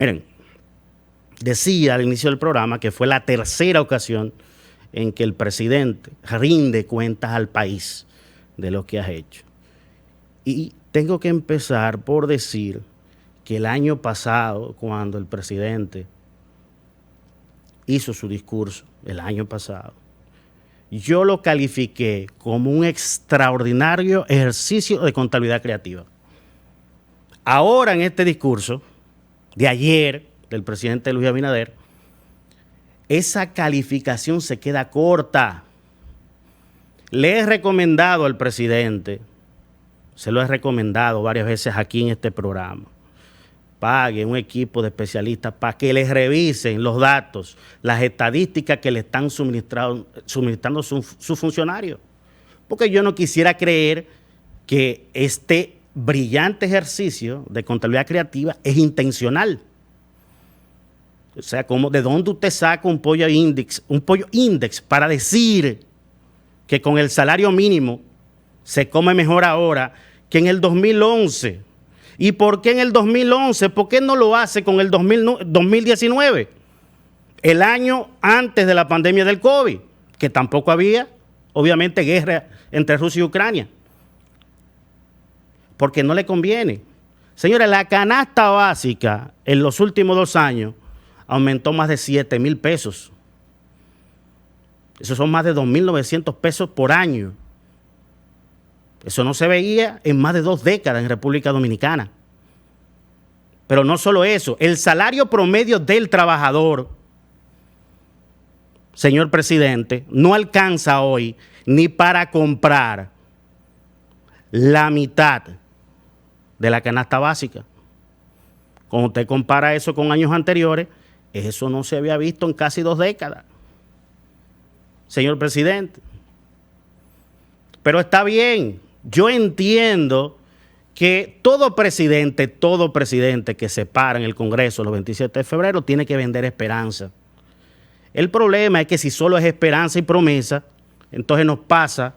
Miren, decía al inicio del programa que fue la tercera ocasión en que el presidente rinde cuentas al país de lo que has hecho. Y tengo que empezar por decir que el año pasado, cuando el presidente hizo su discurso, el año pasado, yo lo califiqué como un extraordinario ejercicio de contabilidad creativa. Ahora, en este discurso de ayer del presidente Luis Abinader, esa calificación se queda corta. Le he recomendado al presidente, se lo he recomendado varias veces aquí en este programa, pague un equipo de especialistas para que les revisen los datos, las estadísticas que le están suministrando sus funcionarios. Porque yo no quisiera creer que este brillante ejercicio de contabilidad creativa es intencional. O sea, ¿de dónde usted saca un pollo index para decir que con el salario mínimo se come mejor ahora que en el 2011? ¿Y por qué en el 2011? ¿Por qué no lo hace con el 2019? El año antes de la pandemia del COVID, que tampoco había, obviamente, guerra entre Rusia y Ucrania. Porque no le conviene. Señores, la canasta básica en los últimos 2 años aumentó más de 7,000 pesos. Esos son más de 2,900 pesos por año. Eso no se veía en más de 2 décadas en República Dominicana. Pero no solo eso, el salario promedio del trabajador, señor presidente, no alcanza hoy ni para comprar la mitad de la canasta básica. Cuando usted compara eso con años anteriores, eso no se había visto en casi 2 décadas, señor presidente. Pero está bien, yo entiendo que todo presidente que se para en el Congreso los 27 de febrero tiene que vender esperanza. El problema es que si solo es esperanza y promesa, entonces nos pasa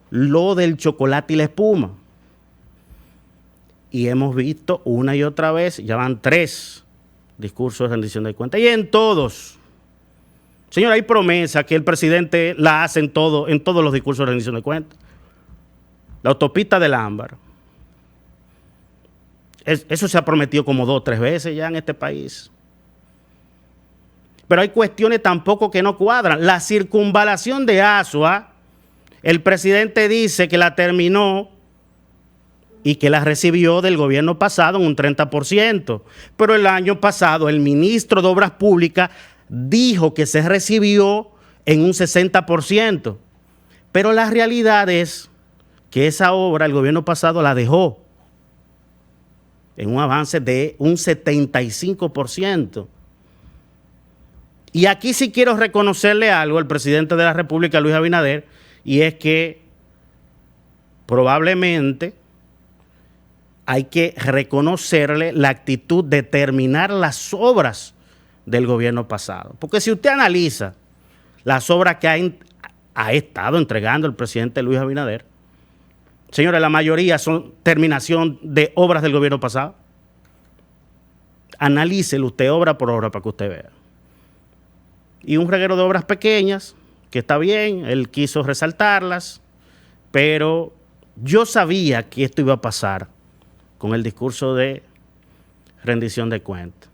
lo del chocolate y la espuma. Y hemos visto una y otra vez, ya van 3 discursos de rendición de cuentas, y en todos, señor, hay promesas que el presidente la hace en todos los discursos de rendición de cuentas. La autopista del Ámbar, eso se ha prometido como 2 o 3 veces ya en este país. Pero hay cuestiones tampoco que no cuadran. La circunvalación de Asua, el presidente dice que la terminó y que la recibió del gobierno pasado en un 30%. Pero el año pasado el ministro de Obras Públicas dijo que se recibió en un 60%. Pero la realidad es que esa obra el gobierno pasado la dejó en un avance de un 75%. Y aquí sí quiero reconocerle algo al presidente de la República, Luis Abinader, y es que probablemente hay que reconocerle la actitud de terminar las obras del gobierno pasado. Porque si usted analiza las obras que ha estado entregando el presidente Luis Abinader, señores, la mayoría son terminación de obras del gobierno pasado. Analícelo usted obra por obra para que usted vea. Y un reguero de obras pequeñas, que está bien, él quiso resaltarlas, pero yo sabía que esto iba a pasar con el discurso de rendición de cuentas.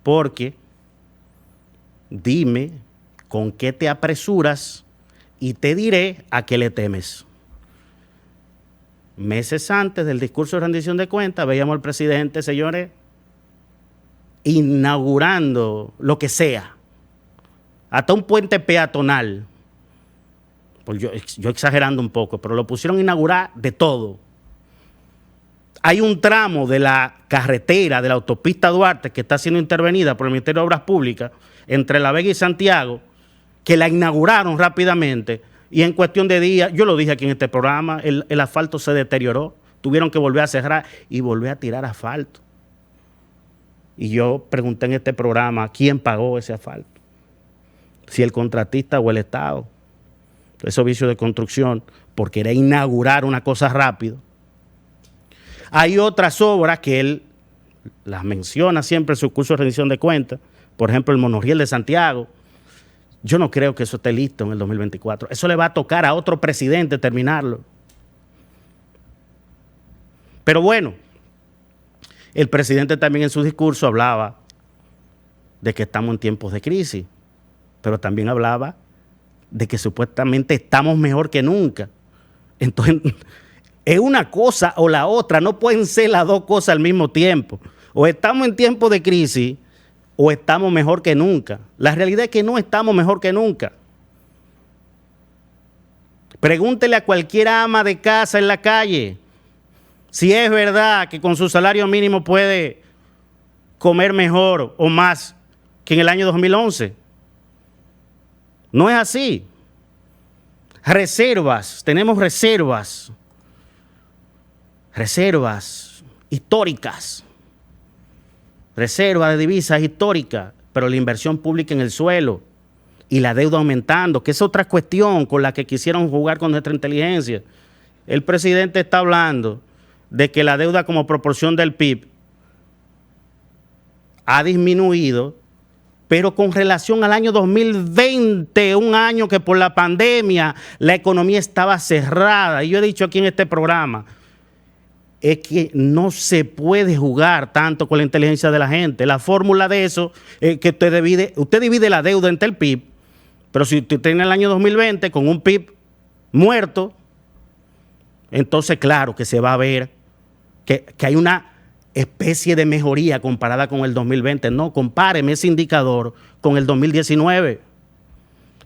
Porque dime con qué te apresuras y te diré a qué le temes. Meses antes del discurso de rendición de cuentas, veíamos al presidente, señores, inaugurando lo que sea, hasta un puente peatonal. Pues yo exagerando un poco, pero lo pusieron a inaugurar de todo. Hay un tramo de la carretera, de la autopista Duarte, que está siendo intervenida por el Ministerio de Obras Públicas, entre La Vega y Santiago, que la inauguraron rápidamente. Y en cuestión de días, yo lo dije aquí en este programa, el asfalto se deterioró. Tuvieron que volver a cerrar y volver a tirar asfalto. Y yo pregunté en este programa, ¿quién pagó ese asfalto? Si el contratista o el Estado. Esos vicios de construcción, por querer inaugurar una cosa rápido. Hay otras obras que él las menciona siempre en su curso de rendición de cuentas, por ejemplo, el monorriel de Santiago. Yo no creo que eso esté listo en el 2024. Eso le va a tocar a otro presidente terminarlo. Pero bueno, el presidente también en su discurso hablaba de que estamos en tiempos de crisis, pero también hablaba de que supuestamente estamos mejor que nunca. Entonces, es una cosa o la otra, no pueden ser las dos cosas al mismo tiempo. O estamos en tiempos de crisis o estamos mejor que nunca. La realidad es que no estamos mejor que nunca. Pregúntele a cualquier ama de casa en la calle si es verdad que con su salario mínimo puede comer mejor o más que en el año 2011. No es así. Reservas, tenemos reservas históricas, reservas de divisas históricas, pero la inversión pública en el suelo y la deuda aumentando, que es otra cuestión con la que quisieron jugar con nuestra inteligencia. El presidente está hablando de que la deuda como proporción del PIB ha disminuido, pero con relación al año 2020, un año que por la pandemia la economía estaba cerrada. Y yo he dicho aquí en este programa, es que no se puede jugar tanto con la inteligencia de la gente. La fórmula de eso es que usted divide la deuda entre el PIB, pero si usted tiene el año 2020 con un PIB muerto, entonces claro que se va a ver que hay una especie de mejoría comparada con el 2020. No, compáreme ese indicador con el 2019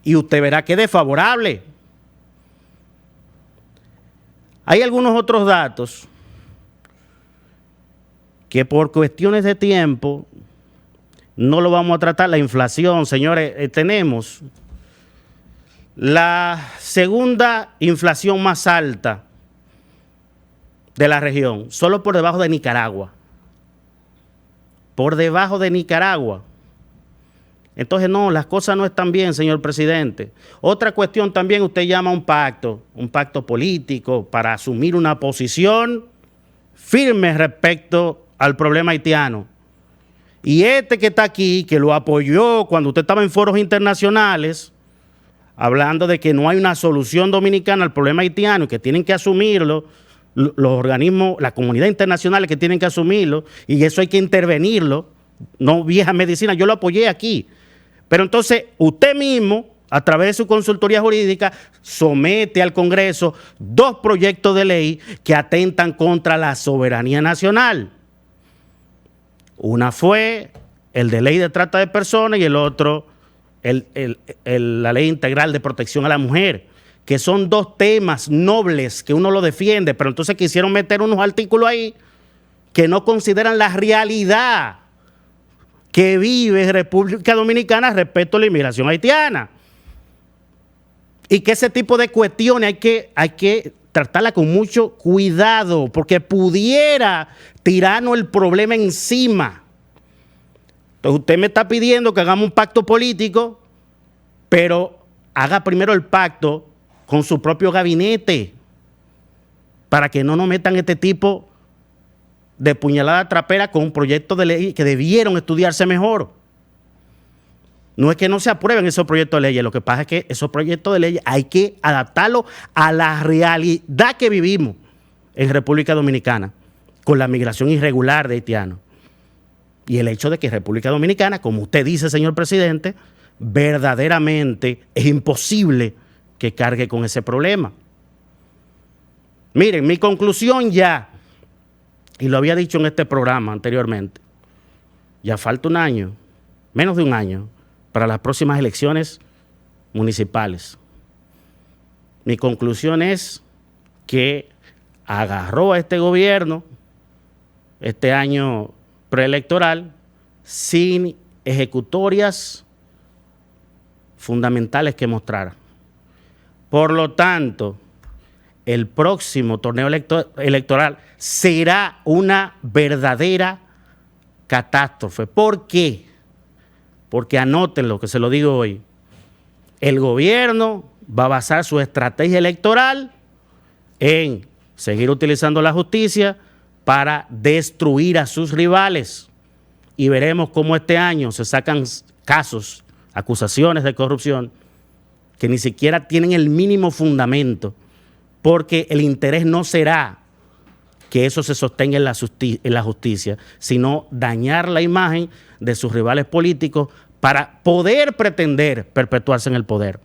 y usted verá que es desfavorable. Hay algunos otros datos que por cuestiones de tiempo no lo vamos a tratar. La inflación, señores, tenemos la segunda inflación más alta de la región, solo por debajo de Nicaragua. Por debajo de Nicaragua. Entonces, no, las cosas no están bien, señor presidente. Otra cuestión también, usted llama a un pacto político para asumir una posición firme respecto al problema haitiano. Y este que está aquí, que lo apoyó cuando usted estaba en foros internacionales, hablando de que no hay una solución dominicana al problema haitiano y que tienen que asumirlo los organismos, la comunidad internacional que tienen que asumirlo, y eso hay que intervenirlo, no vieja medicina, yo lo apoyé aquí. Pero entonces usted mismo, a través de su consultoría jurídica, somete al Congreso 2 proyectos de ley que atentan contra la soberanía nacional. Una fue el de ley de trata de personas y el otro, la ley integral de protección a la mujer, que son 2 temas nobles que uno lo defiende, pero entonces quisieron meter unos artículos ahí que no consideran la realidad que vive República Dominicana respecto a la inmigración haitiana. Y que ese tipo de cuestiones hay que tratarla con mucho cuidado, porque pudiera tirarnos el problema encima. Entonces usted me está pidiendo que hagamos un pacto político, pero haga primero el pacto con su propio gabinete, para que no nos metan este tipo de puñalada trapera con un proyecto de ley que debieron estudiarse mejor. No es que no se aprueben esos proyectos de ley, lo que pasa es que esos proyectos de ley hay que adaptarlos a la realidad que vivimos en República Dominicana, con la migración irregular de haitianos. Y el hecho de que República Dominicana, como usted dice, señor presidente, verdaderamente es imposible que cargue con ese problema. Miren, mi conclusión ya, y lo había dicho en este programa anteriormente, ya falta un año, menos de un año, para las próximas elecciones municipales. Mi conclusión es que agarró a este gobierno este año preelectoral sin ejecutorias fundamentales que mostrar. Por lo tanto, el próximo torneo electoral será una verdadera catástrofe. ¿Por qué? Porque anótenlo, que se lo digo hoy. El gobierno va a basar su estrategia electoral en seguir utilizando la justicia para destruir a sus rivales. Y veremos cómo este año se sacan casos, acusaciones de corrupción que ni siquiera tienen el mínimo fundamento, porque el interés no será que eso se sostenga en la justicia, sino dañar la imagen de sus rivales políticos para poder pretender perpetuarse en el poder.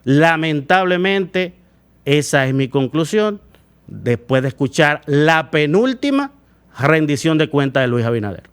Lamentablemente, esa es mi conclusión después de escuchar la penúltima rendición de cuentas de Luis Abinader.